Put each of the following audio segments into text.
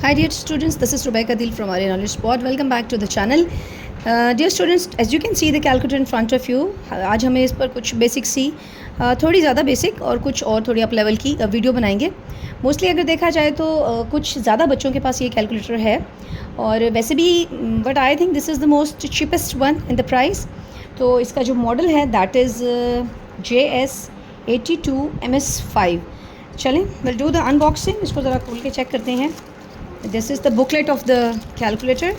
Hi dear students, this is Rebecca Dil from Arya Knowledge Spot. Welcome back to the channel. Dear students, as you can see the calculator in front of you. आज हमें इस पर कुछ basic सी थोड़ी ज़्यादा basic और कुछ और थोड़ी अप लेवल की वीडियो बनाएंगे. मोस्टली अगर देखा जाए तो कुछ ज़्यादा बच्चों के पास ये कैलकुलेटर है और वैसे भी but I think this is the most cheapest one in the price. तो इसका जो मॉडल है दैट इज़ JS82MS5. चलें विल डू द अनबॉक्सिंग. इसको ज़रा खोल के चेक करते हैं. This is the booklet of the calculator.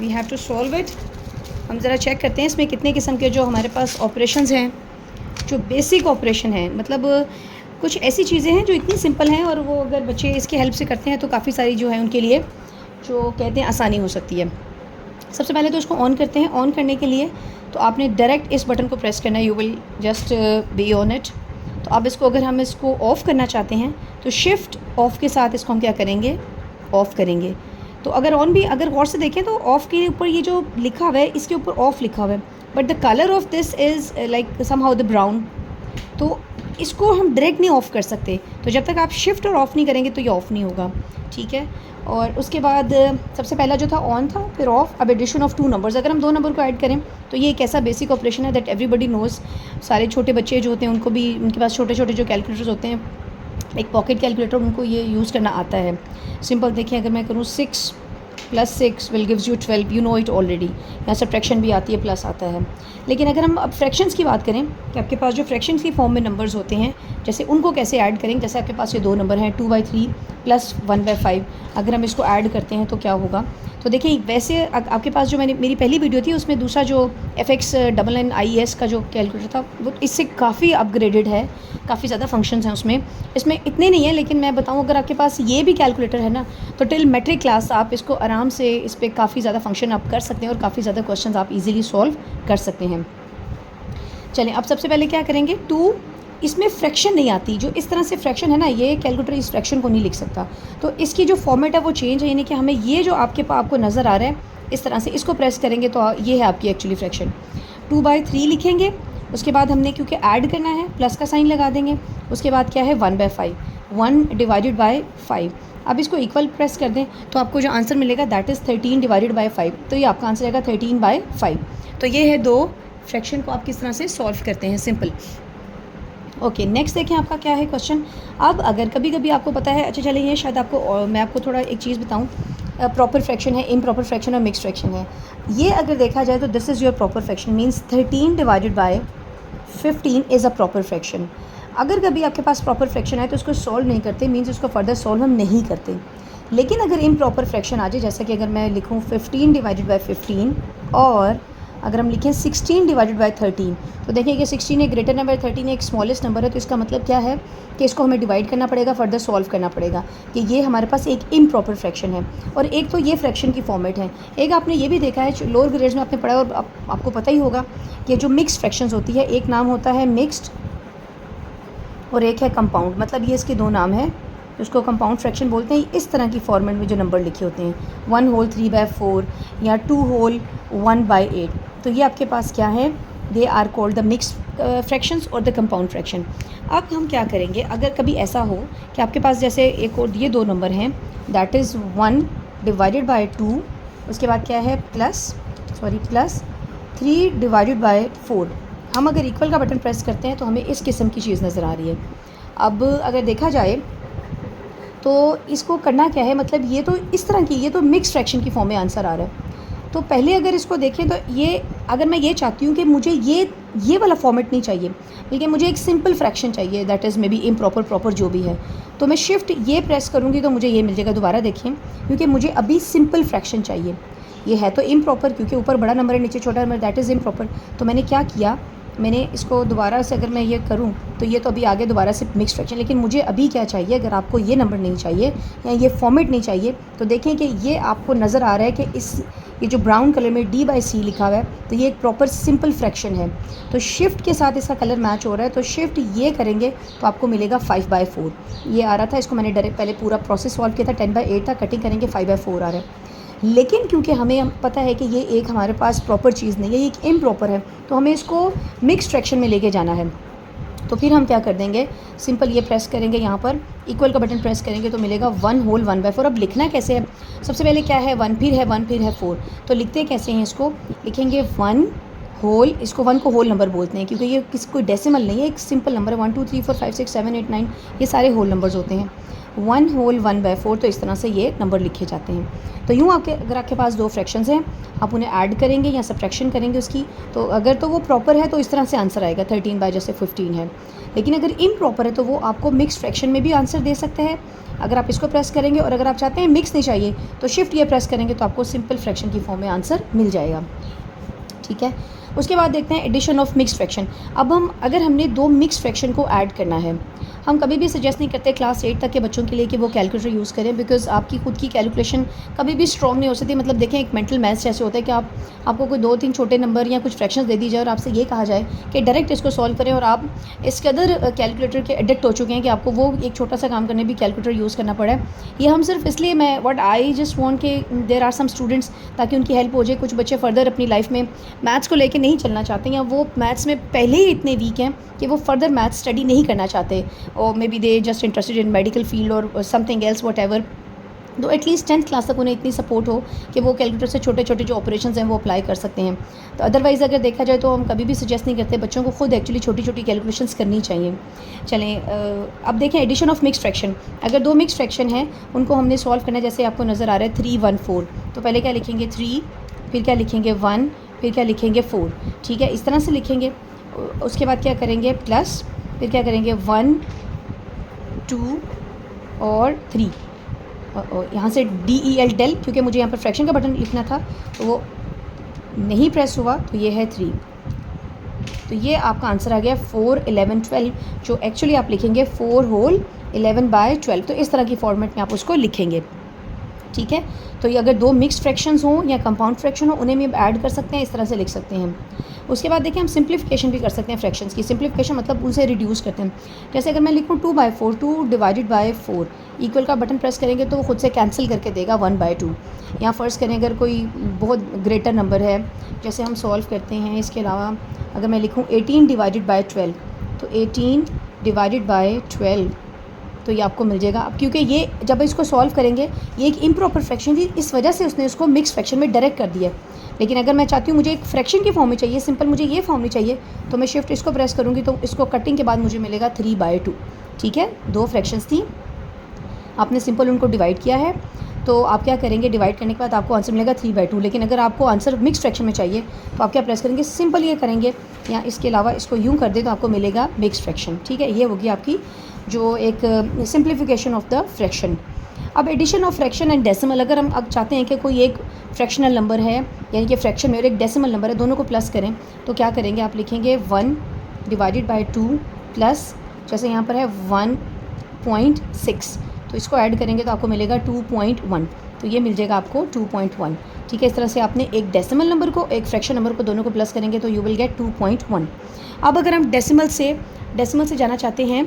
We have to solve it. हम ज़रा चेक करते हैं इसमें कितने किस्म के जो हमारे पास ऑपरेशंस हैं, जो बेसिक ऑपरेशन हैं. मतलब कुछ ऐसी चीज़ें हैं जो इतनी सिंपल हैं और वो अगर बच्चे इसकी हेल्प से करते हैं तो काफ़ी सारी जो है उनके लिए जो कहते हैं आसानी हो सकती है. सबसे पहले तो इसको ऑन करते हैं. ऑन करने के लिए तो आपने डायरेक्ट इस बटन को प्रेस करना है. You will just be on it. तो अब इसको अगर हम इसको ऑफ़ करना चाहते हैं तो शिफ्ट ऑफ़ के साथ इसको हम क्या करेंगे, ऑफ़ करेंगे. तो अगर ऑन भी अगर गौर से देखें तो ऑफ़ के ऊपर ये जो लिखा हुआ है इसके ऊपर ऑफ़ लिखा हुआ है, but the colour of this is like somehow the brown. तो इसको हम डायरेक्ट नहीं ऑफ़ कर सकते. तो जब तक आप शिफ्ट और ऑफ़ नहीं करेंगे तो ये ऑफ़ नहीं होगा. ठीक है. और उसके बाद सबसे पहला जो था ऑन था, फिर ऑफ़. अब एडिशन ऑफ 2 नंबर्स. अगर हम 2 नंबर को ऐड करें तो ये एक ऐसा बेसिक ऑपरेशन है दैट एवरीबडी नोज़. सारे छोटे बच्चे जो होते हैं उनको भी उनके पास छोटे छोटे जो कैलकुलेटर्स होते हैं, एक पॉकेट कैलकुलेटर, उनको ये यूज़ करना आता है. सिंपल देखिए, अगर मैं करूँ 6 + 6 will gives you 12. You know it already. यहाँ सब्ट्रैक्शन भी आती है, प्लस आता है. लेकिन अगर हम अब फ्रैक्शंस की बात करें कि आपके पास जो फ्रैक्शंस की फॉर्म में नंबर्स होते हैं, जैसे उनको कैसे ऐड करें. जैसे आपके पास ये 2 नंबर हैं 2/3 + 1/5. अगर हम इसको ऐड करते हैं तो क्या होगा. तो देखिए वैसे आपके पास जो मेरी पहली वीडियो थी उसमें दूसरा जो FX9IES का जो कैलकुलेटर था वो इससे काफ़ी अपग्रेडेड है. काफ़ी ज़्यादा फंक्शंस हैं उसमें. इसमें इतने नहीं है, लेकिन मैं बताऊं अगर आपके पास ये भी कैलकुलेटर है ना तो टिल मैट्रिक क्लास आप इसको आराम से इस पर काफ़ी ज़्यादा फंक्शन आप कर सकते हैं और काफ़ी ज़्यादा क्वेश्चन आप इजीली सॉल्व कर सकते हैं. चलें अब सबसे पहले क्या करेंगे. 2 इसमें फ्रैक्शन नहीं आती. जो इस तरह से फ्रैक्शन है ना, ये कैलकुलेटर इस फ्रैक्शन को नहीं लिख सकता. तो इसकी जो फॉर्मेट है वो चेंज है. यानी कि हमें ये जो आपको नज़र आ रहा है इस तरह से इसको प्रेस करेंगे तो ये है आपकी एक्चुअली फ्रैक्शन. 2/3 लिखेंगे. उसके बाद हमने क्योंकि ऐड करना है प्लस का साइन लगा देंगे. उसके बाद क्या है 1/5. 1/5. अब इसको इक्वल प्रेस कर दें तो आपको जो आंसर मिलेगा दैट इज़ 13/5. तो ये आपका आंसर आएगा 13/5. तो ये है 2 फ्रैक्शन को आप किस तरह से सॉल्व करते हैं. सिंपल. ओके, नेक्स्ट देखें आपका क्या है क्वेश्चन. अब अगर कभी कभी आपको पता है, अच्छा चलिए ये शायद आपको मैं आपको थोड़ा एक चीज़ बताऊं. प्रॉपर फ्रैक्शन है, इम्प्रॉपर फ्रैक्शन और मिक्स फ्रैक्शन है. ये अगर देखा जाए तो this is your proper fraction. Means 13/15 is a proper fraction. अगर कभी आपके पास प्रॉपर फ्रैक्शन है तो उसको सॉल्व नहीं करते. मींस उसको फर्दर सॉल्व हम नहीं करते. लेकिन अगर इम्प्रॉपर फ्रैक्शन आ जाए, जैसा कि अगर मैं लिखूँ 15/15 और अगर हम लिखें 16/13, तो देखिए कि 16 एक ग्रेटर नंबर, 13 एक स्मॉलेस्ट नंबर है. तो इसका मतलब क्या है कि इसको हमें डिवाइड करना पड़ेगा, फर्दर सॉल्व करना पड़ेगा कि ये हमारे पास एक इम्प्रॉपर फ्रैक्शन है. और एक तो ये फ्रैक्शन की फॉर्मेट है. एक आपने ये भी देखा है लोअर ग्रेड्स में आपने पढ़ा और आपको पता ही होगा कि जो मिक्स्ड फ्रैक्शंस होती है, एक नाम होता है मिक्स्ड और एक है कंपाउंड. मतलब ये इसके 2 नाम हैं. उसको कंपाउंड फ्रैक्शन बोलते हैं. इस तरह की फॉर्मेट में जो नंबर लिखे होते हैं 1 होल 3/4 या 2 होल 1/8. तो ये आपके पास क्या है, they are called the mixed fractions और द कंपाउंड फ्रैक्शन. अब हम क्या करेंगे अगर कभी ऐसा हो कि आपके पास जैसे एक और ये 2 नंबर हैं दैट इज़ 1/2. उसके बाद क्या है प्लस 3/4. हम अगर इक्वल का बटन प्रेस करते हैं तो हमें इस किस्म की चीज़ नज़र आ रही है. अब अगर देखा जाए तो इसको करना क्या है, मतलब ये तो इस तरह की, ये तो मिक्स फ्रैक्शन की फॉर्म में आंसर आ रहा है. तो पहले अगर इसको देखें तो ये अगर मैं ये चाहती हूँ कि मुझे ये वाला फॉर्मेट नहीं चाहिए, बल्कि मुझे एक सिंपल फ्रैक्शन चाहिए that is may be improper proper जो भी है, तो मैं शिफ्ट ये प्रेस करूँगी तो मुझे ये मिल जाएगा. दोबारा देखें, क्योंकि मुझे अभी सिंपल फ्रैक्शन चाहिए. ये है तो इम्प्रॉपर क्योंकि ऊपर बड़ा नंबर है नीचे छोटा नंबर, दैट इज़ इम्प्रॉपर. तो मैंने क्या किया, मैंने इसको दोबारा से अगर मैं ये करूं तो ये तो अभी आगे दोबारा से मिक्स फ्रैक्शन. लेकिन मुझे अभी क्या चाहिए, अगर आपको ये नंबर नहीं चाहिए या ये फॉर्मेट नहीं चाहिए तो देखें कि ये आपको नज़र आ रहा है कि ये जो ब्राउन कलर में D/C लिखा हुआ है तो ये एक प्रॉपर सिंपल फ्रैक्शन है. तो शिफ्ट के साथ इसका कलर मैच हो रहा है. तो शिफ्ट ये करेंगे तो आपको मिलेगा 5/4. ये आ रहा था, इसको मैंने डायरेक्ट पहले पूरा प्रोसेस सॉल्व किया था. 10/8 था, कटिंग करेंगे 5/4 आ रहा है. लेकिन क्योंकि हमें पता है कि ये एक हमारे पास प्रॉपर चीज़ नहीं है, ये एक इम्प्रॉपर है, तो हमें इसको मिक्स फ्रैक्शन में लेके जाना है. तो फिर हम क्या कर देंगे, सिंपल ये प्रेस करेंगे, यहाँ पर इक्वल का बटन प्रेस करेंगे तो मिलेगा 1 होल 1/4। अब लिखना कैसे है, सबसे पहले क्या है 1, फिर है 1, फिर है 4, तो लिखते कैसे हैं इसको, लिखेंगे 1 होल, इसको 1 को होल नंबर बोलते हैं क्योंकि ये किसी कोई डेसिमल नहीं है, एक सिंपल नंबर है। 1 2 3 4 5 6 7 8 9 ये सारे होल नंबर्स होते हैं। 1 होल 1/4, तो इस तरह से ये नंबर लिखे जाते हैं। तो यूँ आपके अगर आपके पास दो फ्रैक्शंस हैं, आप उन्हें ऐड करेंगे या सब्ट्रैक्शन करेंगे उसकी, तो अगर तो वो प्रॉपर है तो इस तरह से आंसर आएगा 13 बाय जैसे 15 है। लेकिन अगर इम्प्रॉपर है तो वो आपको मिक्स फ्रैक्शन में भी आंसर दे सकते हैं अगर आप इसको प्रेस करेंगे, और अगर आप चाहते हैं मिक्स नहीं चाहिए तो शिफ्ट ये प्रेस करेंगे तो आपको सिंपल फ्रैक्शन की फॉर्म में आंसर मिल जाएगा। ठीक है, उसके बाद देखते हैं एडिशन ऑफ मिक्स फ्रैक्शन। अब हम अगर हमने दो मिक्स फ्रैक्शन को ऐड करना है, हम कभी भी सजेस्ट नहीं करते क्लास 8 तक के बच्चों के लिए कि वो कैलकुलेटर यूज़ करें, बिकॉज आपकी खुद की कैलकुलेशन कभी भी स्ट्रॉन्ग नहीं हो सकती। मतलब देखें, एक मेंटल मैथ्स जैसे होता है कि आपको कोई 2-3 छोटे नंबर या कुछ फ्रैक्शंस दे दी जाए और आपसे ये कहा जाए कि डायरेक्ट इसको सॉल्व करें, और आप इस कदर कैलकुलेटर के एडिक्ट हो चुके हैं कि आपको वो एक छोटा सा काम करने भी कैलकुलेटर यूज़ करना पड़ा है। ये हम सिर्फ इसलिए, मैं व्हाट आई जस्ट वांट के देयर आर सम स्टूडेंट्स, ताकि उनकी हेल्प हो जाए। कुछ बच्चे फर्दर अपनी लाइफ में मैथ्स को लेके नहीं चलना चाहते, या वो मैथ्स में पहले ही इतने वीक हैं कि वो फर्दर मैथ्स स्टडी नहीं करना चाहते, और may be they just interested in medical field और समथिंग एल्स वट एवर। तो एटलीस्ट 10th क्लास तक उन्हें इतनी सपोर्ट हो कि वो कैलकुलेटर से छोटे छोटे जो ऑपरेशंस हैं वो अप्लाई कर सकते हैं। तो अदरवाइज़ अगर देखा जाए तो हम कभी भी सजेस्ट नहीं करते, बच्चों को खुद एक्चुअली छोटी छोटी कैलकुलेशंस करनी चाहिए। चलें, अब देखें एडिशन ऑफ मिक्स फ्रैक्शन। अगर दो मिक्स फ्रैक्शन हैं उनको हमने सॉल्व करना है, जैसे आपको नज़र आ रहा है 3 1 4, तो पहले क्या लिखेंगे 3, फिर क्या लिखेंगे 1, फिर क्या लिखेंगे 4। ठीक है, इस तरह से लिखेंगे। उसके बाद क्या करेंगे प्लस, फिर क्या करेंगे 1 2 और 3, यहाँ से DEL डेल, क्योंकि मुझे यहाँ पर फ्रैक्शन का बटन लिखना था तो वो नहीं प्रेस हुआ, तो ये है 3। तो ये आपका आंसर आ गया 4 11 12, जो एक्चुअली आप लिखेंगे 4 होल 11/12। तो इस तरह की फॉर्मेट में आप उसको लिखेंगे। ठीक है, तो ये अगर दो मिक्स्ड फ्रैक्शंस हों या कंपाउंड फ्रैक्शन हो, उन्हें भी ऐड कर सकते हैं, इस तरह से लिख सकते हैं। उसके बाद देखिए हम सिंप्लीफिकेशन भी कर सकते हैं फ्रैक्शंस की। सिंप्लीफिकेशन मतलब उनसे रिड्यूस करते हैं। जैसे अगर मैं लिखूँ 2/4, 2 डिवाइडेड बाय 4, इक्वल का बटन प्रेस करेंगे तो वो खुद से कैंसिल करके देगा 1/2। या फ़र्ज़ करें अगर कोई बहुत ग्रेटर नंबर है, जैसे हम सॉल्व करते हैं। इसके अलावा अगर मैं लिखूँ 18 डिवाइडेड बाय 12, तो 18 डिवाइडेड बाय 12, तो ये आपको मिल जाएगा। अब क्योंकि ये जब इसको सॉल्व करेंगे, ये एक इम्प्रॉपर फ्रैक्शन थी, इस वजह से उसने उसको मिक्स फ्रैक्शन में डायरेक्ट कर दिया। लेकिन अगर मैं चाहती हूँ मुझे एक फ्रैक्शन की फॉर्म में चाहिए, सिंपल मुझे ये फॉर्म में चाहिए, तो मैं शिफ्ट इसको प्रेस करूँगी तो इसको कटिंग के बाद मुझे मिलेगा 3/2। ठीक है, दो फ्रैक्शंस थी, आपने सिंपल उनको डिवाइड किया है, तो आप क्या करेंगे, डिवाइड करने के बाद आपको आंसर मिलेगा 3/2। लेकिन अगर आपको आंसर मिक्स फ्रैक्शन में चाहिए तो आप क्या प्रेस करेंगे, सिंपल ये करेंगे, या इसके अलावा इसको यूँ कर दे तो आपको मिलेगा मिक्स फ्रैक्शन। ठीक है, ये होगी आपकी जो एक सिंप्लीफिकेशन ऑफ द फ्रैक्शन। अब addition of fraction and decimal, अगर हम अब चाहते हैं कि कोई एक फ्रैक्शनल नंबर है, यानी कि फ्रैक्शन में, और एक डेसिमल नंबर है, दोनों को प्लस करें, तो क्या करेंगे, आप लिखेंगे 1 डिवाइडेड बाय 2 प्लस, जैसे यहाँ पर है 1.6, तो इसको ऐड करेंगे तो आपको मिलेगा 2.1, तो ये मिल जाएगा आपको 2.1। ठीक है, इस तरह से आपने एक डेसिमल नंबर को, एक फ्रैक्शन नंबर को, दोनों को प्लस करेंगे तो यू विल गेट 2.1। अब अगर हम डेसिमल से जाना चाहते हैं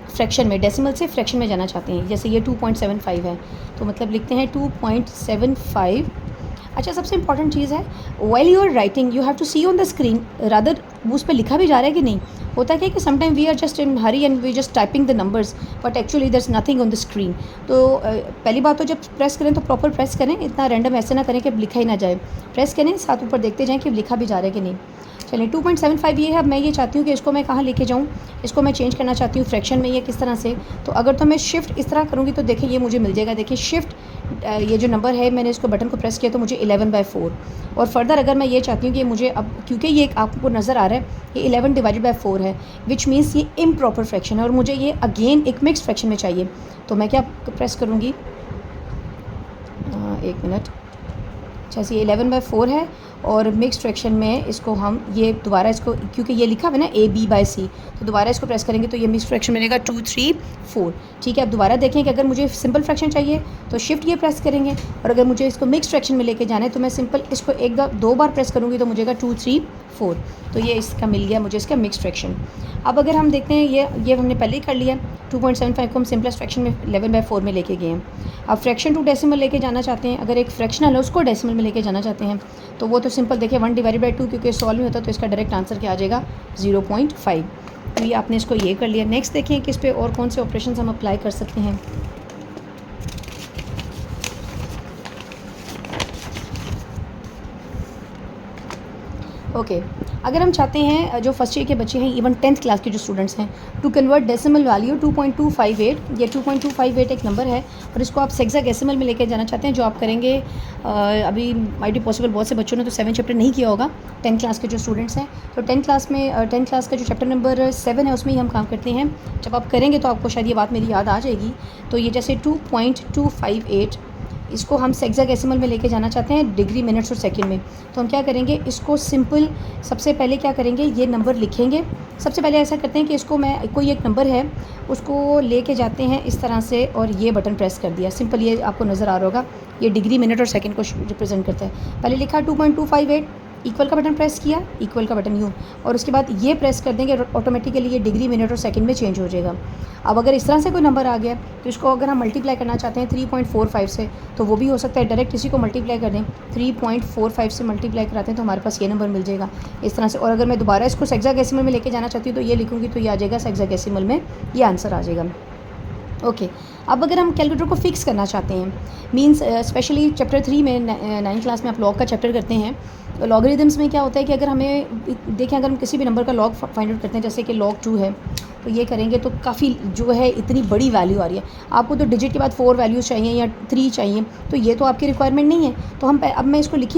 फ्रैक्शन में, डेसिमल से फ्रैक्शन में जाना चाहते हैं, जैसे ये 2.75 है, तो मतलब लिखते हैं 2.75। अच्छा, सबसे इंपॉर्टेंट चीज़ है, while you are writing you have to see on the screen rather, उस पर लिखा भी जा रहा है कि नहीं। होता है कि sometime we are just in hurry and we just typing the numbers, but actually there is nothing on the screen. तो पहली बात तो जब प्रेस करें तो प्रॉपर प्रेस करें, इतना रैंडम ऐसे ना करें कि लिखा ही ना जाए। प्रेस करें, साथ ऊपर देखते जाएँ कि लिखा भी जा रहा है कि नहीं। चलिए 2.75 ये है। अब मैं ये चाहती हूँ कि इसको मैं कहाँ लेके जाऊँ, इसको मैं चेंज करना चाहती हूँ फ्रैक्शन में, ये किस तरह से। तो अगर तो मैं शिफ्ट इस तरह करूँगी तो देखिए ये मुझे मिल जाएगा, देखिए शिफ्ट, ये जो नंबर है मैंने इसको बटन को प्रेस किया तो मुझे 11/4। और फर्दर अगर मैं ये चाहती हूँ कि मुझे अब, क्योंकि ये आपको नज़र आ रहा है ये 11 डिवाइडेड बाय 4 है, विच मीन्स ये इम्प्रॉपर फ्रैक्शन है और मुझे ये अगेन एक मिक्स फ्रैक्शन में चाहिए। तो मैं क्या प्रेस करूँगी, 1 मिनट। अच्छा, ये 11/4 है और मिक्स फ्रैक्शन में इसको हम ये दोबारा इसको, क्योंकि ये लिखा हुआ है ना AB/C, तो दोबारा इसको प्रेस करेंगे तो ये मिक्स फ्रैक्शन मिलेगा 2 3 4। ठीक है, अब दोबारा देखें कि अगर मुझे सिंपल फ्रैक्शन चाहिए तो शिफ्ट ये प्रेस करेंगे, और अगर मुझे इसको मिक्स फ्रैक्शन में लेके जाना है तो मैं सिंपल इसको दो बार प्रेस करूँगी तो मुझेगा 2 3 4। तो ये इसका मिल गया मुझे, इसका मिक्स फ्रैक्शन। अब अगर हम देखते हैं ये हमने पहले ही कर लिया, 2.75 को हम सिंपलेस्ट फ्रैक्शन में 11/4 में लेके गए हैं। अब फ्रैक्शन टू डेसिमल लेके जाना चाहते हैं, अगर एक फ्रैक्शनल है उसको डेसिमल में लेके जाना चाहते हैं तो वो तो सिंपल देखिए 1 डिवाइडेड बाय 2, क्योंकि सॉल्व नहीं होता तो इसका डायरेक्ट आंसर क्या आ जाएगा 0.5। तो ये आपने इसको ये कर लिया। नेक्स्ट देखें कि इस पर और कौन से ऑपरेशन हम अप्लाई कर सकते हैं। ओके अगर हम चाहते हैं जो फर्स्ट ईयर के बच्चे हैं, इवन 10th क्लास के जो स्टूडेंट्स हैं, टू कन्वर्ट डेसिमल वैल्यू 2.258, ये 2.258 एक नंबर है और इसको आप सेक्साडेसिमल में लेके जाना चाहते हैं, जो आप करेंगे अभी माइट बी पॉसिबल बहुत से बच्चों ने तो 7 चैप्टर नहीं किया होगा 10th क्लास के जो स्टूडेंट्स हैं, तो 10th क्लास का जो चैप्टर नंबर 7 है उसमें ही हम काम करते हैं। जब आप करेंगे तो आपको शायद ये बात मेरी याद आ जाएगी। तो ये जैसे 2.258 इसको हम सेक्साडेसिमल में लेके जाना चाहते हैं डिग्री, मिनट्स और सेकंड में। तो हम क्या करेंगे, इसको सिंपल सबसे पहले क्या करेंगे, ये नंबर लिखेंगे। सबसे पहले ऐसा करते हैं कि इसको मैं कोई एक नंबर है उसको लेके जाते हैं इस तरह से और ये बटन प्रेस कर दिया। सिंपल ये आपको नज़र आ रहा होगा, ये डिग्री, मिनट और सेकंड को रिप्रेजेंट करता है। पहले लिखा 2.258, इक्वल का बटन प्रेस किया, इक्वल का बटन यूँ, और उसके बाद ये प्रेस कर देंगे, ऑटोमेटिकली ये डिग्री, मिनट और सेकंड में चेंज हो जाएगा। अब अगर इस तरह से कोई नंबर आ गया तो इसको अगर हम मल्टीप्लाई करना चाहते हैं 3.45 से, तो वो भी हो सकता है। डायरेक्ट इसी को मल्टीप्लाई कर दें, 3.45 से मल्टीप्लाई कराते हैं तो हमारे पास ये नंबर मिल जाएगा इस तरह से। और अगर मैं दोबारा इसको सेक्साडेसिमल में लेके जाना चाहती हूँ तो ये लिखूँगी तो ये आ जाएगा सेक्साडेसिमल में, ये आंसर आ जाएगा। ओके अब अगर हम कैलकुलेटर को फिक्स करना चाहते हैं, मींस स्पेशली चैप्टर 3 में 9th क्लास में आप लॉग का चैप्टर करते हैं, तो लॉगरिदम्स में क्या होता है कि अगर हमें देखें, अगर हम किसी भी नंबर का लॉग फाइंड आउट करते हैं, जैसे कि log 2 है, तो ये करेंगे तो काफ़ी जो है इतनी बड़ी वैल्यू आ रही है। आपको तो डिजिट के बाद 4 वैल्यूज़ चाहिए या 3 चाहिए, तो ये तो आपकी रिक्वायरमेंट नहीं है। तो हम अब मैं इसको लिख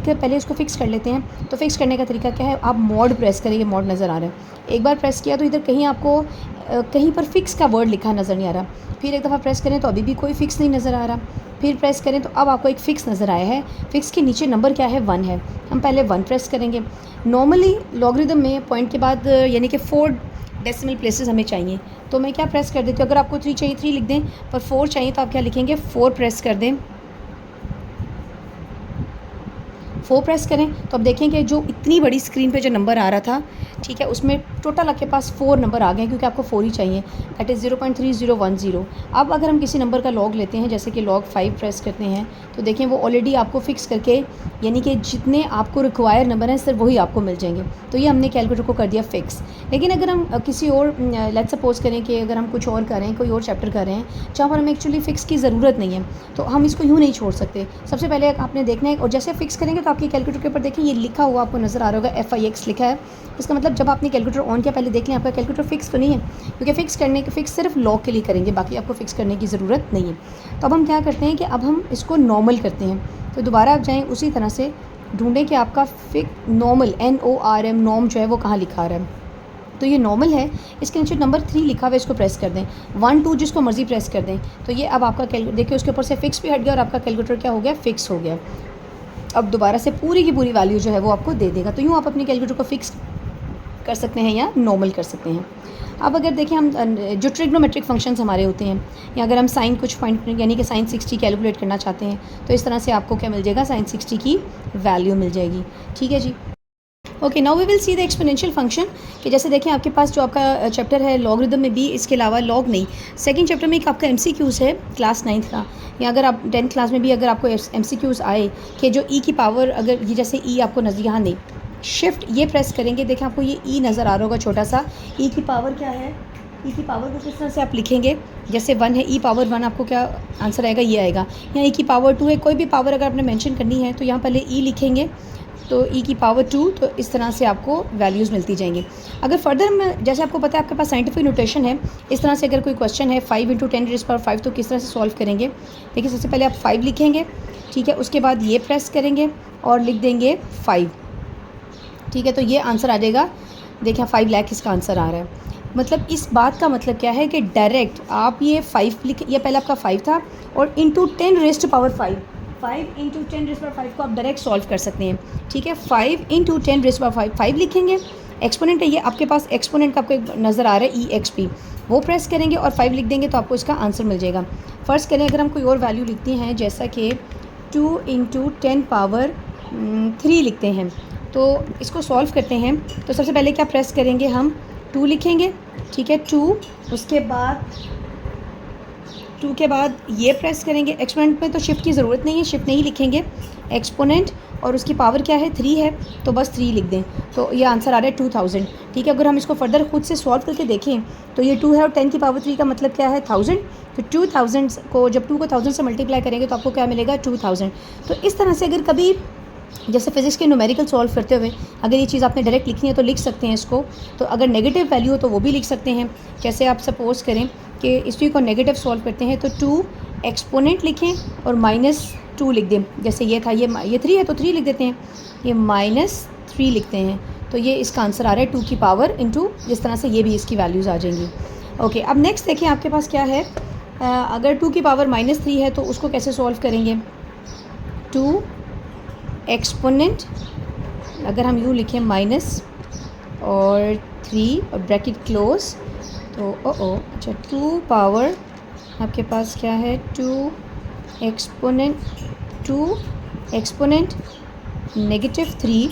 कर पहले इसको फिक्स कर लेते हैं। तो फिक्स करने का तरीका क्या है, आप मॉड प्रेस करेंगे, मॉड नज़र आ रहा है, एक बार प्रेस किया तो इधर कहीं आपको कहीं पर फिक्स का वर्ड लिखा नज़र नहीं आ रहा, फिर एक दफ़ा प्रेस करें तो अभी भी कोई फिक्स नहीं नज़र आ रहा, फिर प्रेस करें तो अब आपको एक फ़िक्स नज़र आया है। फिक्स के नीचे नंबर क्या है, 1 है। हम पहले 1 प्रेस करेंगे। नॉर्मली लॉगरिदम में पॉइंट के बाद यानी कि 4 डेसिमल प्लेसेस हमें चाहिए, तो मैं क्या प्रेस कर देती हूँ, अगर आपको 3 चाहिए 3 लिख दें, पर 4 चाहिए तो आप क्या लिखेंगे, 4 प्रेस कर दें। 4 प्रेस करें तो अब देखें कि जो इतनी बड़ी स्क्रीन पे जो नंबर आ रहा था, ठीक है, उसमें टोटल आपके पास 4 नंबर आ गए, क्योंकि आपको 4 ही चाहिए, दैट इज़ 0.3010। अब अगर हम किसी नंबर का लॉग लेते हैं, जैसे कि log 5 प्रेस करते हैं, तो देखें वो ऑलरेडी आपको फिक्स करके, यानी कि जितने आपको रिक्वायर नंबर हैं सिर्फ वही आपको मिल जाएंगे। तो ये हमने कैलकुलेटर को कर दिया फिक्स। लेकिन अगर हम किसी और, लेट्स सपोज करें कि अगर हम कुछ और कर रहे हैं, कोई और चैप्टर कर रहे हैं जहाँ पर हमें एक्चुअली फ़िक्स की ज़रूरत नहीं है, तो हम इसको यूँ नहीं छोड़ सकते। सबसे पहले आपने देखना है, और जैसे फिक्स करेंगे तो आपके कैलकुलेटर के ऊपर देखें ये लिखा हुआ आपको नज़र आ रहा होगा, FIX लिखा है। इसका मतलब जब आपने कैलकुलेटर ऑन किया, पहले देख लें आपका कैलकुलेटर फिक्स तो नहीं है, क्योंकि फिक्स सिर्फ लॉग के लिए करेंगे, बाकी आपको फिक्स करने की ज़रूरत नहीं है। तो अब हम क्या करते हैं कि अब हम इसको नॉर्मल करते हैं। तो दोबारा आप जाएँ, उसी तरह से ढूंढें कि आपका नॉर्मल NORM नॉर्म जो है वो कहाँ लिखा रहा है। तो ये नॉर्मल है, इसके नीचे नंबर 3 लिखा हुआ है, इसको प्रेस कर दें। 1 2 जिसको मर्जी प्रेस कर दें। तो ये अब आपका देखिए उसके ऊपर से फिक्स भी हट गया और आपका कैलकुलेटर क्या हो गया, फिक्स हो गया। अब दोबारा से पूरी की पूरी वैल्यू जो है वो आपको दे देगा। तो यूँ आप अपने कैलकुलेटर को फिक्स कर सकते हैं या नॉर्मल कर सकते हैं। अब अगर देखें हम जो ट्रिग्नोमेट्रिक फंक्शंस हमारे होते हैं, या अगर हम साइन कुछ पॉइंट यानी कि साइन 60 कैलकुलेट करना चाहते हैं, तो इस तरह से आपको क्या मिल जाएगा, साइन 60 की वैल्यू मिल जाएगी। ठीक है जी। Okay, now we will see the exponential function. कि जैसे देखें आपके पास जो आपका चैप्टर है लॉगरिदम में भी, इसके अलावा लॉग नहीं, सेकंड चैप्टर में एक आपका MCQs है क्लास 9th का, या अगर आप 10th क्लास में भी अगर आपको MCQs आए कि जो ई की पावर, अगर ये जैसे ई आपको नज़र यहाँ नहीं, शिफ्ट ये प्रेस करेंगे, देखें आपको ये ई नज़र आ रहा होगा छोटा सा, ई की पावर क्या है, ई की पावर को किस तरह से आप लिखेंगे, जैसे 1 है, ई पावर 1 आपको क्या आंसर आएगा, ये आएगा। या ई की पावर 2 है, कोई भी पावर अगर आपने मेंशन करनी है तो यहाँ पहले ई लिखेंगे, तो ई की पावर 2, तो इस तरह से आपको वैल्यूज़ मिलती जाएंगी। अगर फर्दर में, जैसे आपको पता है आपके पास साइंटिफिक नोटेशन है, इस तरह से अगर कोई क्वेश्चन है 5 × 10⁵ तो किस तरह से सॉल्व करेंगे। देखिए सबसे पहले आप 5 लिखेंगे, ठीक है, उसके बाद ये प्रेस करेंगे और लिख देंगे 5, ठीक है, तो ये आंसर आ जाएगा। देखिए 5 लाख इसका आंसर आ रहा है। मतलब इस बात का मतलब क्या है कि डायरेक्ट आप ये 5 लिख, ये पहले आपका 5 था, और इंटू 10⁵ 5 × 10⁵ को आप डायरेक्ट सॉल्व कर सकते हैं। ठीक है, 5 × 10⁵ 5 लिखेंगे, एक्सपोनेंट है ये आपके पास, एक्सपोनेंट का आपको एक नज़र आ रहा है EXP, वो प्रेस करेंगे और 5 लिख देंगे तो आपको इसका आंसर मिल जाएगा। फ़र्ज़ करें अगर हम कोई और वैल्यू लिखते हैं, जैसा कि 2 × 10⁻³ लिखते हैं, तो इसको सॉल्व करते हैं। तो सबसे पहले क्या प्रेस करेंगे, हम 2 लिखेंगे, ठीक है, 2, उसके बाद 2 के बाद ये प्रेस करेंगे। एक्सपोनेंट में तो शिफ्ट की ज़रूरत नहीं है, शिफ्ट नहीं लिखेंगे। एक्सपोनेंट और उसकी पावर क्या है 3 है, तो बस 3 लिख दें, तो ये आंसर आ रहा है 2000। ठीक है, अगर हम इसको फर्दर खुद से सॉल्व करके देखें तो ये 2 है और 10 की पावर 3 का मतलब क्या है 1000। तो 2000 को जब 2 को 1000 से मल्टीप्लाई करेंगे तो आपको क्या मिलेगा 2000। तो इस तरह से अगर कभी जैसे फिज़िक्स के न्यूमेरिकल सॉल्व करते हुए अगर ये चीज़ आपने डायरेक्ट लिखनी है तो लिख सकते हैं इसको। तो अगर नेगेटिव वैल्यू हो तो वो भी लिख सकते हैं। जैसे आप सपोज़ करें कि इस चीज़ को नेगेटिव सॉल्व करते हैं तो 2 एक्सपोनेंट लिखें और -2 लिख दें। जैसे ये था, ये 3 है तो 3 लिख देते हैं, ये -3 लिखते हैं, तो ये इसका आंसर आ रहा है 2 की पावर इंटू, जिस तरह से ये भी इसकी वैल्यूज़ आ जाएंगी। ओके, अब नेक्स्ट देखें आपके पास क्या है। अगर 2 की पावर -3 है तो उसको कैसे सॉल्व करेंगे। 2 एक्सपोनेंट, अगर हम यूँ लिखें माइनस और 3 और ब्रैकेट क्लोज, तो अच्छा 2 पावर आपके पास क्या है 2 एक्सपोनेंट -3,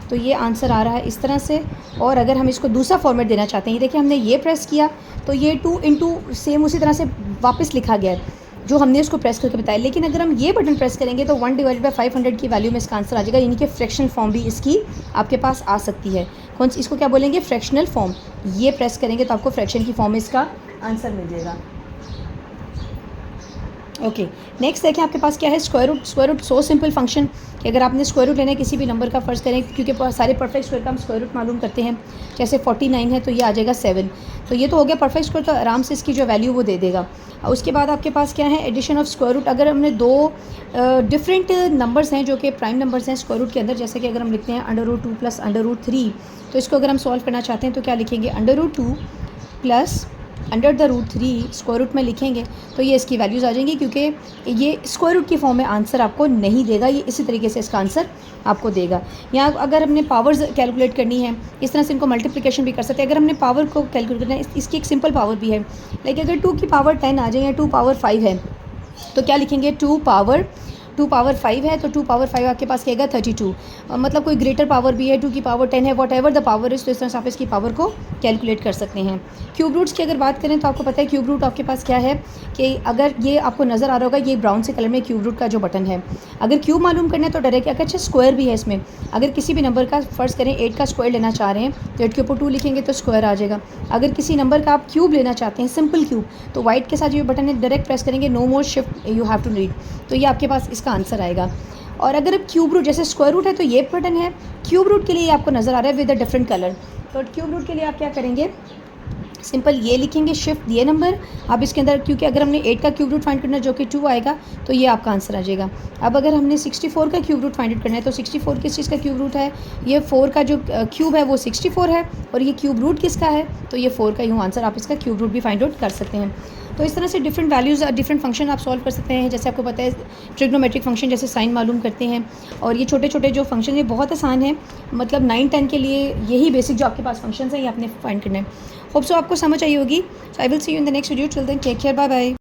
तो ये आंसर आ रहा है इस तरह से। और अगर हम इसको दूसरा फॉर्मेट देना चाहते हैं, देखिए हमने ये प्रेस किया तो ये 2 इंटू सेम उसी तरह से वापस लिखा गया है जो हमने उसको प्रेस करके बताया। लेकिन अगर हम ये बटन प्रेस करेंगे तो 1/500 की वैल्यू में इसका आंसर आ जाएगा, यानी कि फ्रैक्शनल फॉर्म भी इसकी आपके पास आ सकती है। कौन सी, इसको क्या बोलेंगे, फ्रैक्शनल फॉर्म। ये प्रेस करेंगे तो आपको फ्रैक्शन की फॉर्म में इसका आंसर मिल जाएगा। ओके, नेक्स्ट देखिए आपके पास क्या है square root. Square root so simple function कि अगर आपने स्क्वायर रूट लेना है किसी भी नंबर का, फ़र्ज़ करें क्योंकि सारे परफेक्ट स्क्वायर का हम स्क्वायर रूट मालूम करते हैं। जैसे 49 है तो ये आ जाएगा 7, तो ये तो हो गया परफेक्ट स्क्वायर, तो आराम से इसकी जो वैल्यू वो दे देगा। उसके बाद आपके पास क्या है एडिशन ऑफ स्क्वायर रूट। अगर हमने 2 डिफरेंट नंबर्स हैं जो कि प्राइम नंबर्स हैं स्क्वायर रूट के अंदर, जैसे कि अगर हम लिखते हैं √2 + √3, तो इसको अगर हम सॉल्व करना चाहते हैं तो क्या लिखेंगे √2 + √3 स्क्वायर रूट में लिखेंगे तो ये इसकी वैल्यूज़ आ जाएंगी, क्योंकि ये स्क्वायर रूट की फॉर्म में आंसर आपको नहीं देगा, ये इसी तरीके से इसका आंसर आपको देगा। या अगर हमने पावर्स कैलकुलेट करनी है, इस तरह से इनको मल्टीप्लिकेशन भी कर सकते हैं। अगर हमने पावर को कैलकुलेट करना है, इसकी एक सिंपल पावर भी है, लेकिन अगर 2 की पावर 10 आ जाए या 2 पावर 5 है तो क्या लिखेंगे 2 पावर 5 है तो 2 पावर 5 आपके पास क्या 32। मतलब कोई ग्रेटर पावर भी है, 2 की पावर 10 है, what ever the power is, तो इस तरह से आप इसकी पावर को कैलकुलेट कर सकते हैं। क्यूब रूट्स की अगर बात करें तो आपको पता है क्यूब रूट आपके पास क्या है कि अगर ये आपको नज़र आ रहा होगा, ये ब्राउन से कलर में क्यूब रूट का जो बटन है, अगर क्यूब मालूम करना है तो डायरेक्ट, अगर अच्छा स्क्वायर भी है इसमें, अगर किसी भी नंबर का फ़र्ज़ करें 8 का स्क्वायर लेना चाह रहे हैं तो 8 के ऊपर 2 लिखेंगे तो स्क्वायर आ जाएगा। अगर किसी नंबर का आप क्यूब लेना चाहते हैं, सिंपल क्यूब, तो वाइट के साथ जो बटन है डायरेक्ट प्रेस करेंगे, no more shift you have to read, तो ये आपके पास इसका आंसर आएगा। और अगर क्यूब रूट जैसे स्क्वायर रूट है तो ये बटन है, क्यूब रूट के लिए आपको नज़र आ रहा है विद अ डिफरेंट कलर, तो क्यूब रूट के लिए आप क्या करेंगे, सिंपल ये लिखेंगे शिफ्ट ये नंबर अब इसके अंदर, क्योंकि अगर हमने 8 का क्यूब रूट फाइंड करना है जो कि 2 आएगा तो ये आपका आंसर आ जाएगा। अब अगर हमने 64 का क्यूब रूट फाइंड करना है तो 64 किस चीज़ का क्यूब रूट है, ये 4 का जो क्यूब है वो 64 है, और ये क्यूब रूट किसका है तो ये 4 का, यूँ आंसर आप इसका क्यूब रूट भी फाइंड आउट कर सकते हैं। तो इस तरह से डिफरेंट वैल्यूज़ डिफरेंट फंक्शन आप सॉल्व कर सकते हैं। जैसे आपको पता है ट्रिग्नोमेट्रिक फंक्शन जैसे साइन मालूम करते हैं, और ये छोटे छोटे जो फंक्शन ये बहुत आसान है, मतलब 9-10 के लिए यही बेसिक जो आपके पास फंक्शन है ये आपने फाइंड करना है। होप सो आपको समझ आई होगी। So I will see you in the next video, till then take care, bye bye.